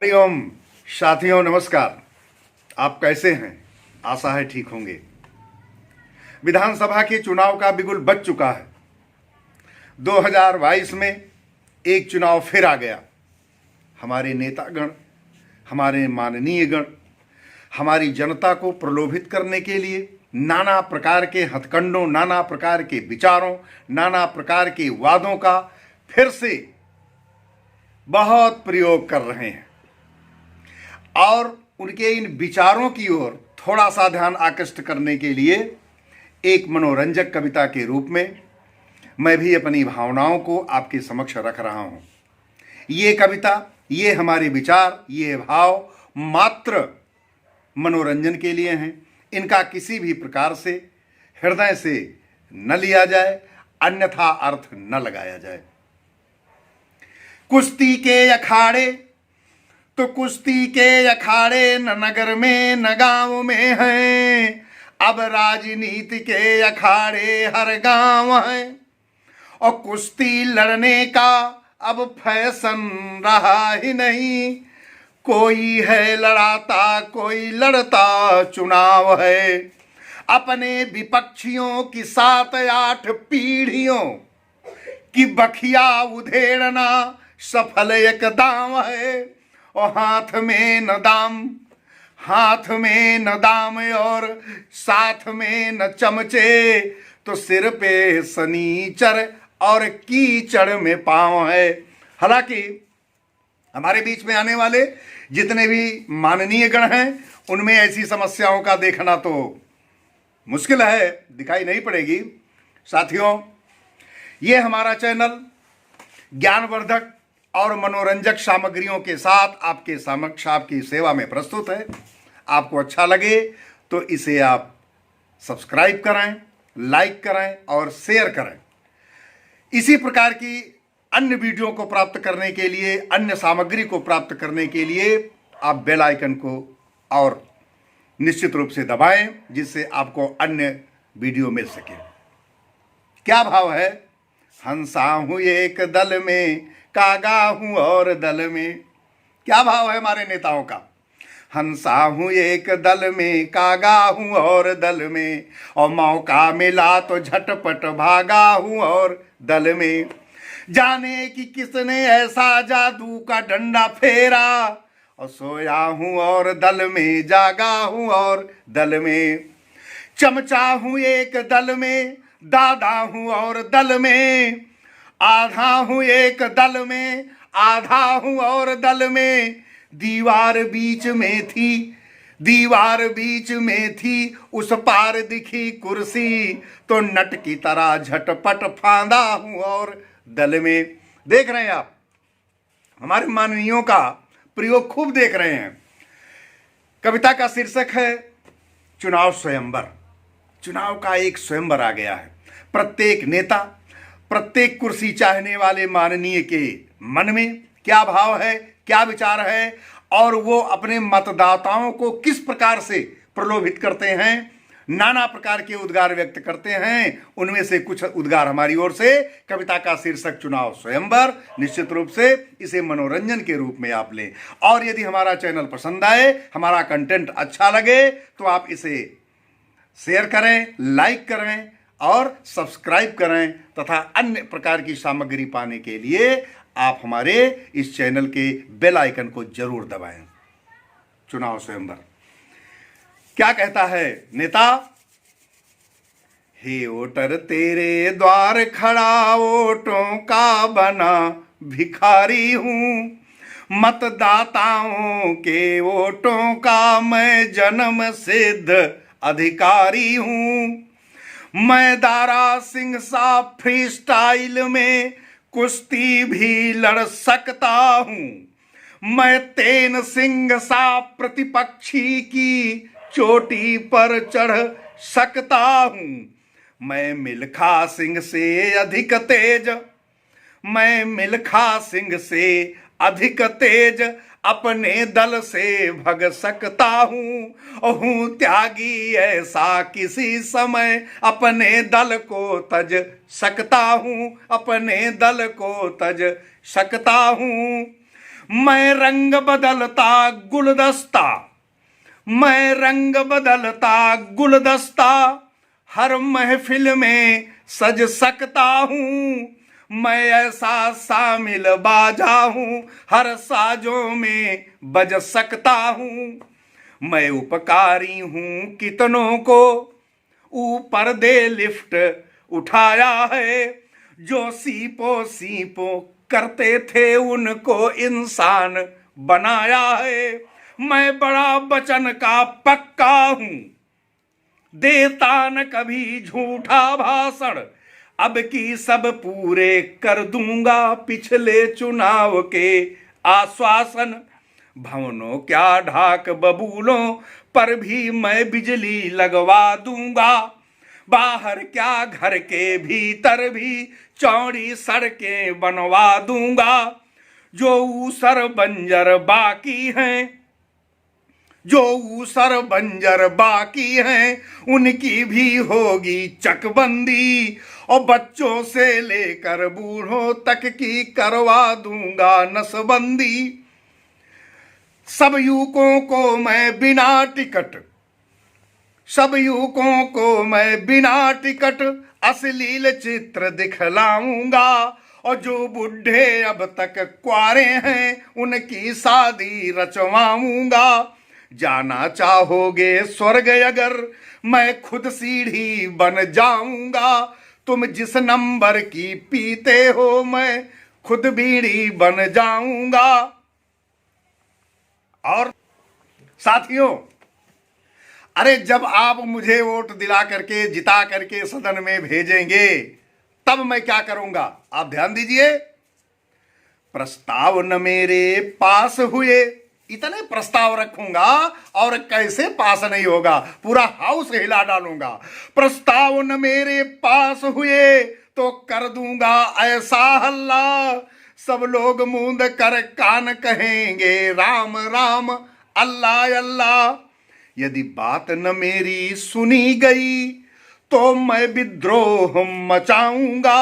हरिओम साथियों, नमस्कार। आप कैसे हैं? आशा है ठीक होंगे। विधानसभा के चुनाव का बिगुल बज चुका है। 2022 में एक चुनाव फिर आ गया। हमारे नेतागण, हमारे माननीय गण हमारी जनता को प्रलोभित करने के लिए नाना प्रकार के हथकंडों, नाना प्रकार के विचारों, नाना प्रकार के वादों का फिर से बहुत प्रयोग कर रहे हैं। और उनके इन विचारों की ओर थोड़ा सा ध्यान आकृष्ट करने के लिए एक मनोरंजक कविता के रूप में मैं भी अपनी भावनाओं को आपके समक्ष रख रहा हूं। ये कविता, ये हमारे विचार, ये भाव मात्र मनोरंजन के लिए हैं। इनका किसी भी प्रकार से हृदय से न लिया जाए, अन्यथा अर्थ न लगाया जाए। कुश्ती के अखाड़े तो कुश्ती के अखाड़े न नगर में न गांव में हैं, अब राजनीति के अखाड़े हर गांव हैं। और कुश्ती लड़ने का अब फैशन रहा ही नहीं, कोई है लड़ाता कोई लड़ता चुनाव है। अपने विपक्षियों की 7-8 पीढ़ियों की बखिया उधेड़ना सफल एक दाम है। और हाथ में न दाम और साथ में न चमचे, तो सिर पे सनीचर और कीचड़ में पांव है। हालांकि हमारे बीच में आने वाले जितने भी माननीय गण हैं, उनमें ऐसी समस्याओं का देखना तो मुश्किल है, दिखाई नहीं पड़ेगी। साथियों, ये हमारा चैनल ज्ञानवर्धक और मनोरंजक सामग्रियों के साथ आपके समक्ष, आपकी सेवा में प्रस्तुत है। आपको अच्छा लगे तो इसे आप सब्सक्राइब करें, लाइक करें और शेयर करें। इसी प्रकार की अन्य वीडियो को प्राप्त करने के लिए, अन्य सामग्री को प्राप्त करने के लिए आप बेल आइकन को और निश्चित रूप से दबाएं, जिससे आपको अन्य वीडियो मिल सके। क्या भाव है? हंसा हूं एक दल में, कागा हूं और दल में। क्या भाव है हमारे नेताओं का? हंसा हूं एक दल में, कागा हूं और दल में, और मौका मिला तो झटपट भागा हूं और दल में। जाने कि किसने ऐसा जादू का डंडा फेरा, और सोया हूं और दल में, जागा हूं और दल में। चमचा हूं एक दल में, दादा हूं और दल में, आधा हूं एक दल में, आधा हूं और दल में। दीवार बीच में थी, उस पार दिखी कुर्सी, तो नट की तरह झटपट फांदा हूं और दल में। देख रहे हैं आप, हमारे माननीयों का प्रयोग खूब देख रहे हैं। कविता का शीर्षक है चुनाव स्वयंवर। चुनाव का एक स्वयंवर आ गया है। प्रत्येक नेता, प्रत्येक कुर्सी चाहने वाले माननीय के मन में क्या भाव है, क्या विचार है, और वो अपने मतदाताओं को किस प्रकार से प्रलोभित करते हैं, नाना प्रकार के उद्गार व्यक्त करते हैं। उनमें से कुछ उद्गार हमारी ओर से। कविता का शीर्षक चुनाव स्वयंवर। निश्चित रूप से इसे मनोरंजन के रूप में आप लें। और यदि हमारा चैनल पसंद आए, हमारा कंटेंट अच्छा लगे, तो आप इसे शेयर करें, लाइक करें और सब्सक्राइब करें, तथा अन्य प्रकार की सामग्री पाने के लिए आप हमारे इस चैनल के बेल आइकन को जरूर दबाएं। चुनाव स्वयंवर क्या कहता है नेता? हे वोटर तेरे द्वार खड़ा, वोटों का बना भिखारी हूं, मतदाताओं के वोटों का मैं जन्म सिद्ध अधिकारी हूं। मैं दारा सिंह सा फ्री स्टाइल में कुश्ती भी लड़ सकता हूं। मैं तेन सिंह सा प्रतिपक्षी की चोटी पर चढ़ सकता हूं। मैं मिल्खा सिंह से अधिक तेज अपने दल से भग सकता हूं त्यागी ऐसा किसी समय अपने दल को तज सकता हूं मैं रंग बदलता गुलदस्ता, मैं रंग बदलता गुलदस्ता, हर महफिल में सज सकता हूं। मैं ऐसा शामिल बाजा हूं, हर साजों में बज सकता हूं। मैं उपकारी हूं कितनों को, ऊपर दे लिफ्ट उठाया है। जो सीपो सीपो करते थे उनको इंसान बनाया है। मैं बड़ा वचन का पक्का हूं, देता न कभी झूठा भाषण। अब की सब पूरे कर दूंगा पिछले चुनाव के आश्वासन। भवनों क्या ढाक बबूलों पर भी मैं बिजली लगवा दूंगा। बाहर क्या घर के भीतर भी चौड़ी सड़कें बनवा दूंगा। जो ऊसर बंजर बाकी हैं, जो ऊसर बंजर बाकी हैं, उनकी भी होगी चकबंदी। और बच्चों से लेकर बूढ़ों तक की करवा दूंगा नसबंदी। सब युवकों को मैं बिना टिकट, सब युवकों को मैं बिना टिकट अश्लील चित्र दिखलाऊंगा। और जो बुढ़े अब तक कुंवारे हैं उनकी शादी रचवाऊंगा। जाना चाहोगे स्वर्ग अगर, मैं खुद सीढ़ी बन जाऊंगा। तुम जिस नंबर की पीते हो मैं खुद बीड़ी बन जाऊंगा। और साथियों, अरे जब आप मुझे वोट दिला करके जिता करके सदन में भेजेंगे तब मैं क्या करूंगा, आप ध्यान दीजिए। प्रस्ताव न मेरे पास हुए, इतने प्रस्ताव रखूंगा और कैसे पास नहीं होगा, पूरा हाउस हिला डालूंगा। प्रस्ताव न मेरे पास हुए तो कर दूंगा ऐसा हल्ला। सब लोग मूंद कर कान कहेंगे राम राम अल्लाह अल्लाह। यदि बात न मेरी सुनी गई तो मैं विद्रोह मचाऊंगा।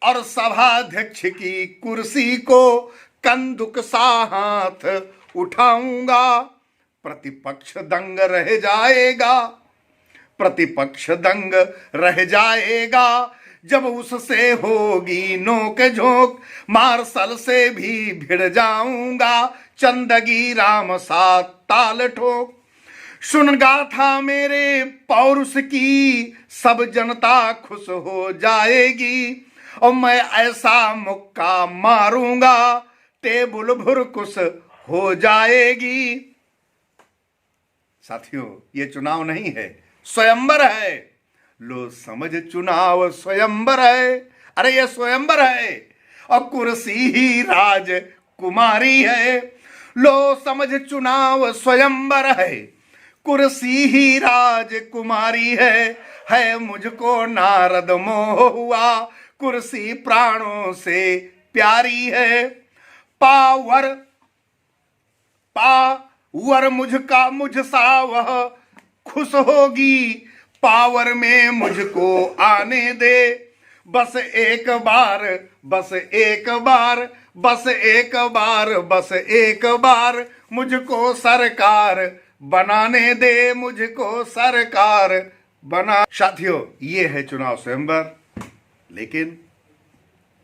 और सभाध्यक्ष की कुर्सी को कंदुक सा हाथ उठाऊंगा। प्रतिपक्ष दंग रह जाएगा, प्रतिपक्ष दंग रह जाएगा। जब उससे होगी नोक झोंक मार्शल से भी भिड़ जाऊंगा। चंदगी राम सा ताल ठोक, सुन गाथा मेरे पौरुष की सब जनता खुश हो जाएगी। और मैं ऐसा मुक्का मारूंगा टेबल भुरकुस हो जाएगी। साथियों, ये चुनाव नहीं है, स्वयंवर है। लो समझ चुनाव स्वयंवर है। अरे ये स्वयंवर है और कुर्सी ही राजकुमारी है। लो समझ चुनाव स्वयंवर है, कुर्सी ही राजकुमारी है मुझको नारद मोह हुआ, कुर्सी प्राणों से प्यारी है। पावर पावर मुझसा वह खुश होगी, पावर में मुझको आने दे। बस एक बार, बस एक बार, बस एक बार, बस एक बार मुझको सरकार बनाने दे, मुझको सरकार बना। साथियों, ये है चुनाव स्वयंवर। लेकिन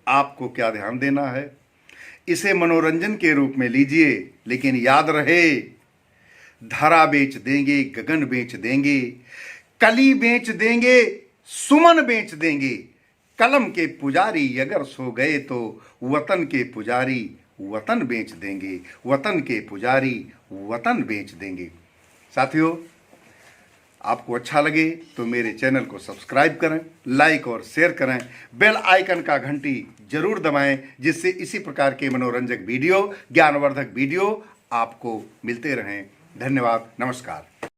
आपको क्या ध्यान देना है, इसे मनोरंजन के रूप में लीजिए, लेकिन याद रहे धरा बेच देंगे, गगन बेच देंगे, कली बेच देंगे, सुमन बेच देंगे। कलम के पुजारी अगर सो गए तो वतन के पुजारी वतन बेच देंगे, वतन के पुजारी वतन बेच देंगे। साथियों, आपको अच्छा लगे तो मेरे चैनल को सब्सक्राइब करें, लाइक और शेयर करें, बेल आइकन का घंटी जरूर दबाएं, जिससे इसी प्रकार के मनोरंजक वीडियो, ज्ञानवर्धक वीडियो आपको मिलते रहें। धन्यवाद, नमस्कार।